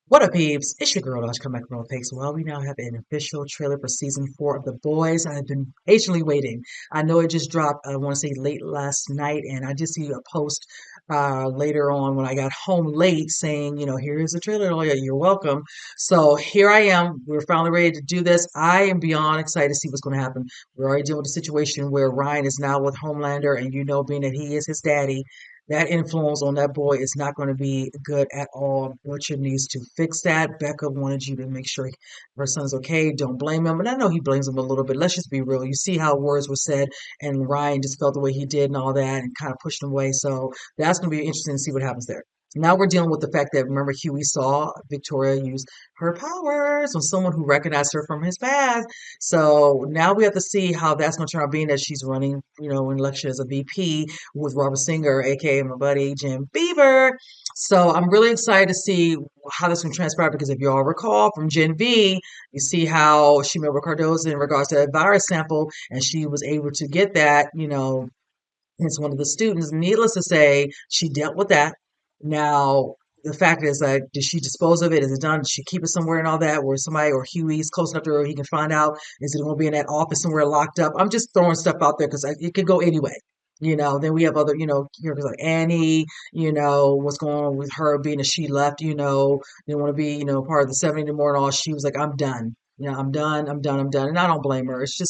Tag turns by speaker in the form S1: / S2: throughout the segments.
S1: What up, peeps? It's your girl, Come Back Real Fakes. Well, we now have an official trailer for season 4 of The Boys. I have been patiently waiting. I know it just dropped, I want to say late last night, and I just see a post later on when I got home late saying, here's the trailer. Oh, yeah, you're welcome. So here I am. We're finally ready to do this. I am beyond excited to see what's going to happen. We're already dealing with a situation where Ryan is now with Homelander, and being that he is his daddy, that influence on that boy is not going to be good at all. Butcher needs to fix that. Becca wanted you to make sure her son's okay. Don't blame him. And I know he blames him a little bit. Let's just be real. You see how words were said, and Ryan just felt the way he did and all that and kind of pushed him away. So that's going to be interesting to see what happens there. Now we're dealing with the fact that, remember, Huey saw Victoria use her powers on someone who recognized her from his past. So now we have to see how that's going to turn out, being that she's running, in election as a VP with Robert Singer, aka my buddy Jim Beaver. So I'm really excited to see how this can transpire, because if you all recall from Gen V, you see how she met with Cardoza in regards to that virus sample, and she was able to get that, it's one of the students. Needless to say, she dealt with that. Now, the fact is, like, did she dispose of it? Is it done? Did she keep it somewhere and all that, where somebody or Huey's close enough to her he can find out? Is it going to be in that office somewhere locked up? I'm just throwing stuff out there because it could go anyway. Then we have other, characters like Annie, what's going on with her being that she left, didn't want to be, part of the 70 anymore and all. She was like, I'm done. I'm done, I'm done, I'm done. And I don't blame her. It's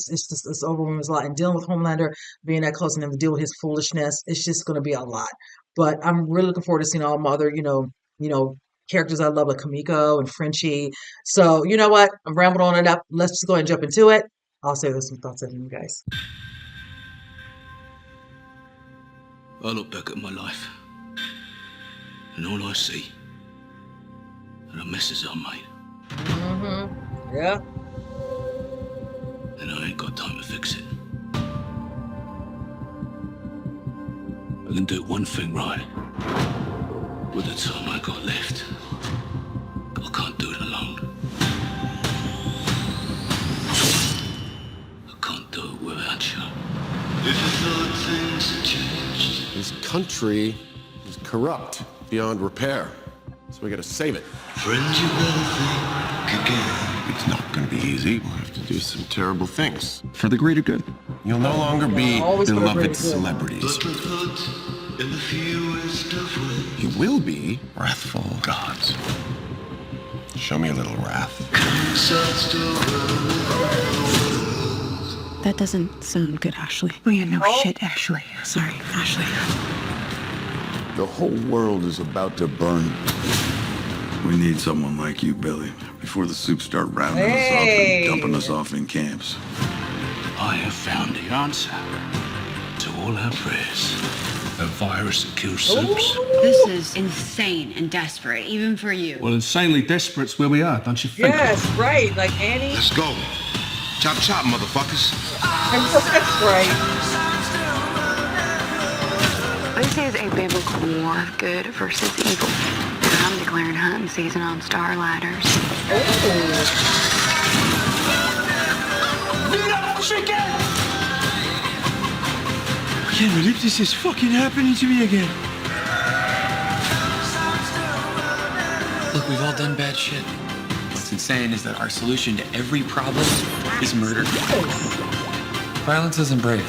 S1: overwhelming. It's a lot. And dealing with Homelander, being that close and having to deal with his foolishness, it's just going to be a lot. But I'm really looking forward to seeing all my other, you know, characters I love, like Kamiko and Frenchie. So, you know what? I'm rambling on enough. Let's just go ahead and jump into it. I'll say there's some thoughts of you guys.
S2: I look back at my life, and all I see are the messes I made.
S1: Mm-hmm. Yeah.
S2: And I ain't got time to fix it. I can do one thing right with the time I got left. I can't do it alone. I can't do it without you. If you thought things had changed.
S3: This country is corrupt beyond repair, so we gotta save it.
S2: Friend, you better think again.
S3: It's not gonna be easy. We'll have to do some terrible things for the greater good. You'll no longer be beloved celebrities.
S2: But put in the fewest of ways.
S3: You will be wrathful gods. Show me a little wrath.
S4: That doesn't sound good, Ashley.
S5: Oh, yeah, no shit, Ashley.
S4: Sorry, Ashley.
S3: The whole world is about to burn.
S6: We need someone like you, Billy, before the soups start rounding us up and dumping us off in camps.
S2: I have found the answer to all our prayers. A virus that kills soups.
S5: This is insane and desperate, even for you.
S2: Well, insanely desperate's where we are, don't you think?
S1: Yes, right. Like Annie.
S3: Let's go. Chop chop, motherfuckers.
S1: That's right.
S5: This is a biblical war, good versus evil. And I'm declaring hunting season on Starr ladders.
S7: I can't believe this is fucking happening to me again.
S8: Look, we've all done bad shit. What's insane is that our solution to every problem is murder. Violence isn't brave.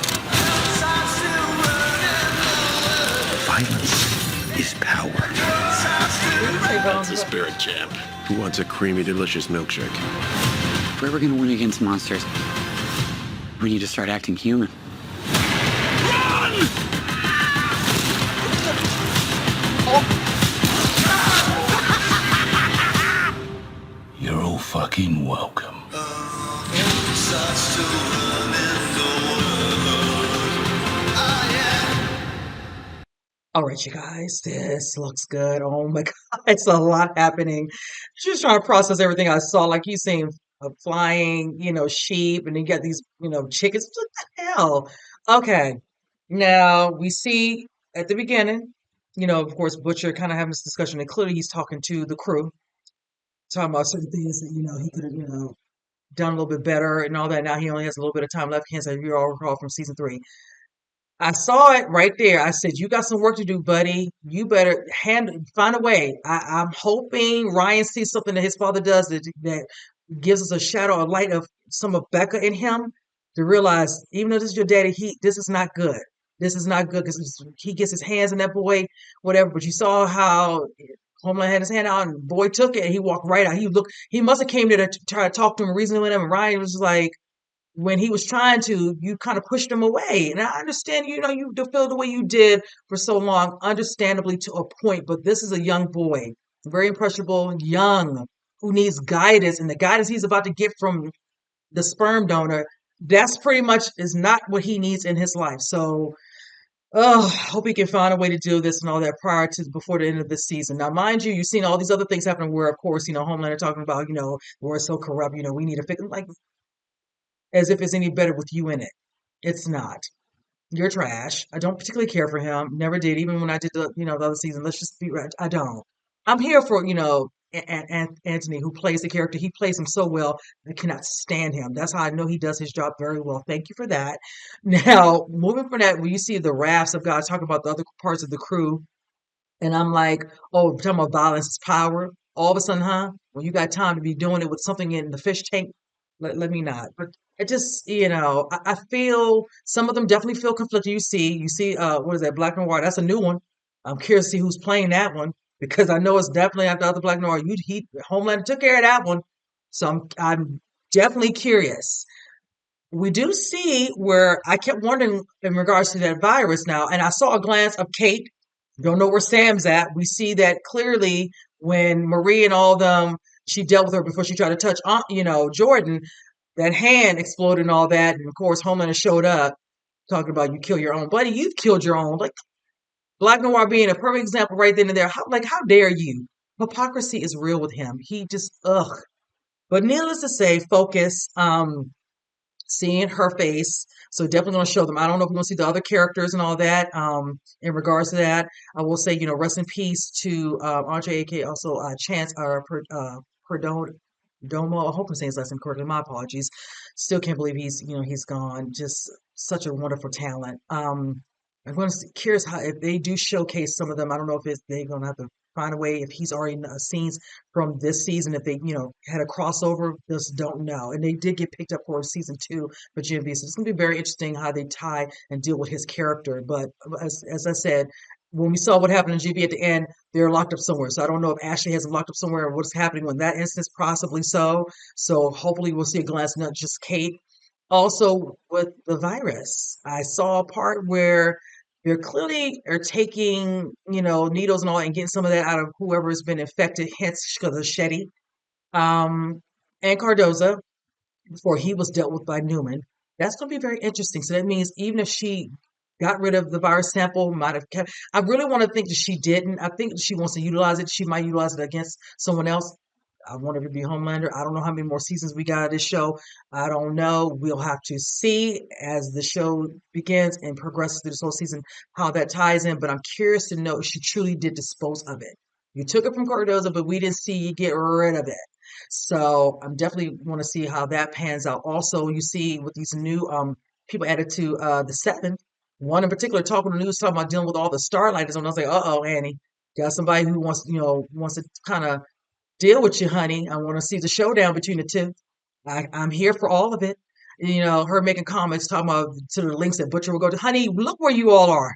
S6: Violence is power.
S3: That's the spirit, champ. Who wants a creamy, delicious milkshake?
S8: If we're ever gonna win against monsters, we need to start acting human.
S2: You're all fucking welcome.
S1: All right, you guys, this looks good. Oh my God, it's a lot happening. Just trying to process everything I saw. Like you seen flying, sheep, and then you got these, chickens. What the hell? Okay, now we see at the beginning, of course, Butcher kind of having this discussion, and clearly he's talking to the crew, talking about certain things that, he could have, done a little bit better and all that. Now he only has a little bit of time left. Can't say if you all recall from season 3. I saw it right there. I said, "You got some work to do, buddy. You better find a way." I'm hoping Ryan sees something that his father does that gives us a shadow, a light of some of Becca in him to realize, even though this is your daddy, this is not good. This is not good because he gets his hands in that boy, whatever. But you saw how Homeland had his hand out and the boy took it and he walked right out. He must have came there to try to talk to him, reason with him. And Ryan was like, when he was trying to, you kind of pushed him away. And I understand, you to feel the way you did for so long, understandably to a point, but this is a young boy, very impressionable, young, who needs guidance. And the guidance he's about to get from the sperm donor, that's pretty much is not what he needs in his life. So, hope he can find a way to do this and all that prior to before the end of this season. Now, mind you, you've seen all these other things happening where, of course, Homelander talking about, we're so corrupt, we need to fix it. Like, as if it's any better with you in it. It's not. You're trash. I don't particularly care for him. Never did. Even when I did the other season. Let's just be right. I don't. I'm here for, Antony, who plays the character. He plays him so well. I cannot stand him. That's how I know he does his job very well. Thank you for that. Now, moving from that, when you see the rafts of guys talking about the other parts of the crew, and I'm like, oh, talking about violence is power. All of a sudden, huh? When you got time to be doing it with something in the fish tank, let me not. But it just, I feel some of them definitely feel conflicted. You see, what is that, Black Noir? That's a new one. I'm curious to see who's playing that one because I know it's definitely after other Black Noir. Homelander took care of that one, so I'm definitely curious. We do see where I kept wondering in regards to that virus now, and I saw a glance of Kate. Don't know where Sam's at. We see that clearly when Marie and all them, she dealt with her before she tried to touch, Jordan. That hand exploded and all that, and of course, Homelander showed up talking about you kill your own buddy. You've killed your own. Like Black Noir being a perfect example right then and there. How dare you? Hypocrisy is real with him. He just ugh. But needless to say, focus. Seeing her face. So definitely going to show them. I don't know if we're going to see the other characters and all that. In regards to that, I will say, rest in peace to Andre, aka also Chance or Perdomo. I hope I'm saying his last name correctly. My apologies. Still can't believe he's gone. Just such a wonderful talent. I'm going to curious how if they do showcase some of them. I don't know if they're going to have to find a way if he's already in scenes from this season. If they had a crossover, just don't know. And they did get picked up for season 2 for GMV, so it's going to be very interesting how they tie and deal with his character. But as I said, when we saw what happened in GB at the end, they're locked up somewhere. So I don't know if Ashley has them locked up somewhere or what's happening in that instance, possibly so. So hopefully we'll see a glance, not just Kate. Also with the virus, I saw a part where they clearly are taking, needles and all and getting some of that out of whoever has been infected, hence the Shetty. And Cardoza, before he was dealt with by Neuman. That's going to be very interesting. So that means even if she got rid of the virus sample, might have kept. I really want to think that she didn't. I think she wants to utilize it. She might utilize it against someone else. I want her to be Homelander. I don't know how many more seasons we got of this show. I don't know. We'll have to see as the show begins and progresses through this whole season how that ties in. But I'm curious to know if she truly did dispose of it. You took it from Cardoza, but we didn't see you get rid of it. So I'm definitely want to see how that pans out. Also, you see with these new people added to the 7, one in particular talking on the news talking about dealing with all the starlighters, and I was like, Annie, got somebody who wants to kind of deal with you, honey. I want to see the showdown between the two. I'm here for all of it. Her making comments talking about to the links that Butcher will go to. Honey, look where you all are.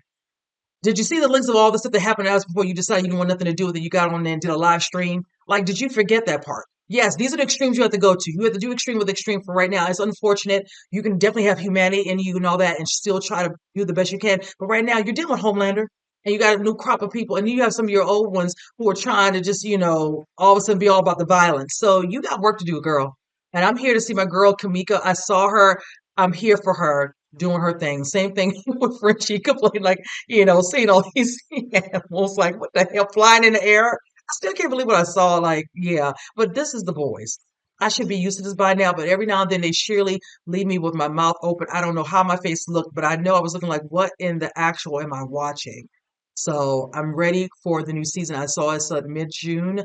S1: Did you see the links of all the stuff that happened to us before you decided you didn't want nothing to do with it? You got on there and did a live stream. Like, did you forget that part? Yes, these are the extremes you have to go to. You have to do extreme with extreme for right now. It's unfortunate. You can definitely have humanity in you and all that and still try to do the best you can. But right now, you're dealing with Homelander. And you got a new crop of people, and you have some of your old ones who are trying to just, all of a sudden be all about the violence. So you got work to do, girl. And I'm here to see my girl, Kamika. I saw her. I'm here for her doing her thing. Same thing with Frenchie complaining, like, seeing all these animals, like, what the hell, flying in the air. I still can't believe what I saw. Like, yeah, but this is the boys. I should be used to this by now, but every now and then they surely leave me with my mouth open. I don't know how my face looked, but I know I was looking like, what in the actual am I watching? So I'm ready for the new season. I saw it's mid-June,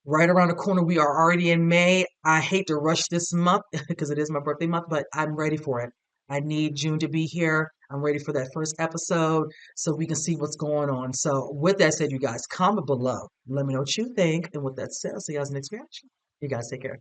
S1: right around the corner. We are already in May. I hate to rush this month because it is my birthday month, but I'm ready for it. I need June to be here. I'm ready for that first episode so we can see what's going on. So with that said, you guys, comment below. Let me know what you think. And with that said, I'll see you guys next reaction. You guys take care.